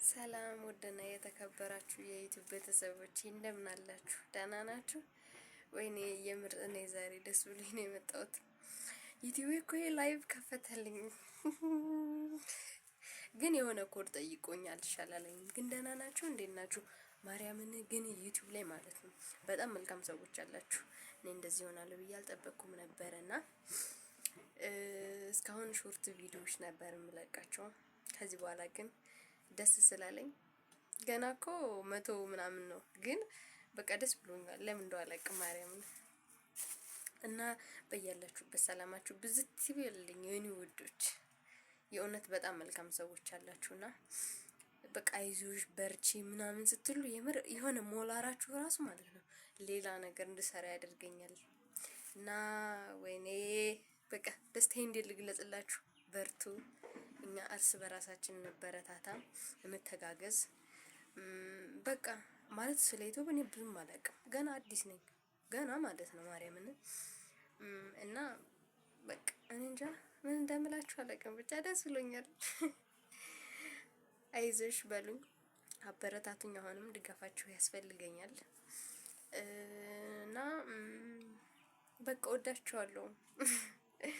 ሰላም ወደና የተከበራችሁ የዩቲዩብ ቤተሰቦች እንደምን አላችሁ? ደህና ናችሁ? ወይኔ የምር እኔ ዛሬ ደስ ብሎኝ ነው የመጣሁት። ዩቲዩብ እኮ ላይቭ ከፈተልኝ፣ ግን የሆነ ኮድ ጠይቆኛል ይሻላለኝ። ግን ደህና ናችሁ? እንዴት ናችሁ? ማርያምን ግን ዩቲዩብ ላይ ማለት ነው በጣም መልካም ሰዎች አላችሁ። እኔ እንደዚህ ይሆናል ብዬ አልጠበቅኩም ነበርና እስካሁን ሾርት ቪዲዮዎች ነበር የምለቃቸው። ከዚህ በኋላ ግን ደስ ስላለኝ ገና እኮ 100 ምናምን ነው፣ ግን በቃ ደስ ብሎኛል። ለምን እንደው አላውቅም ማርያምን። እና በያላችሁበት ሰላማችሁ ብዝት ይበልልኝ የኔ ውዶች። የእውነት በጣም መልካም ሰዎች አላችሁና በቃ አይዞሽ በርቺ ምናምን ስትሉ የምር የሆነ ሞላራችሁ ራሱ ማለት ነው ሌላ ነገር እንድሰራ ያደርገኛል። እና ወይኔ በቃ ደስታዬ እንዴት ልግለጽላችሁ። በርቱ። እኛ እርስ በራሳችን እንበረታታ፣ እንተጋገዝ። በቃ ማለት ስለ ዩቲዩብ እኔ ብዙም አላውቅም፣ ገና አዲስ ነኝ ገና ማለት ነው ማርያምን። እና በቃ እኔ እንጃ ምን እንደምላችሁ አላውቅም፣ ብቻ ደስ ብሎኛል። አይዞሽ በሉኝ፣ አበረታቱኝ። አሁንም ድጋፋችሁ ያስፈልገኛል እና በቃ ወዳችኋለሁ።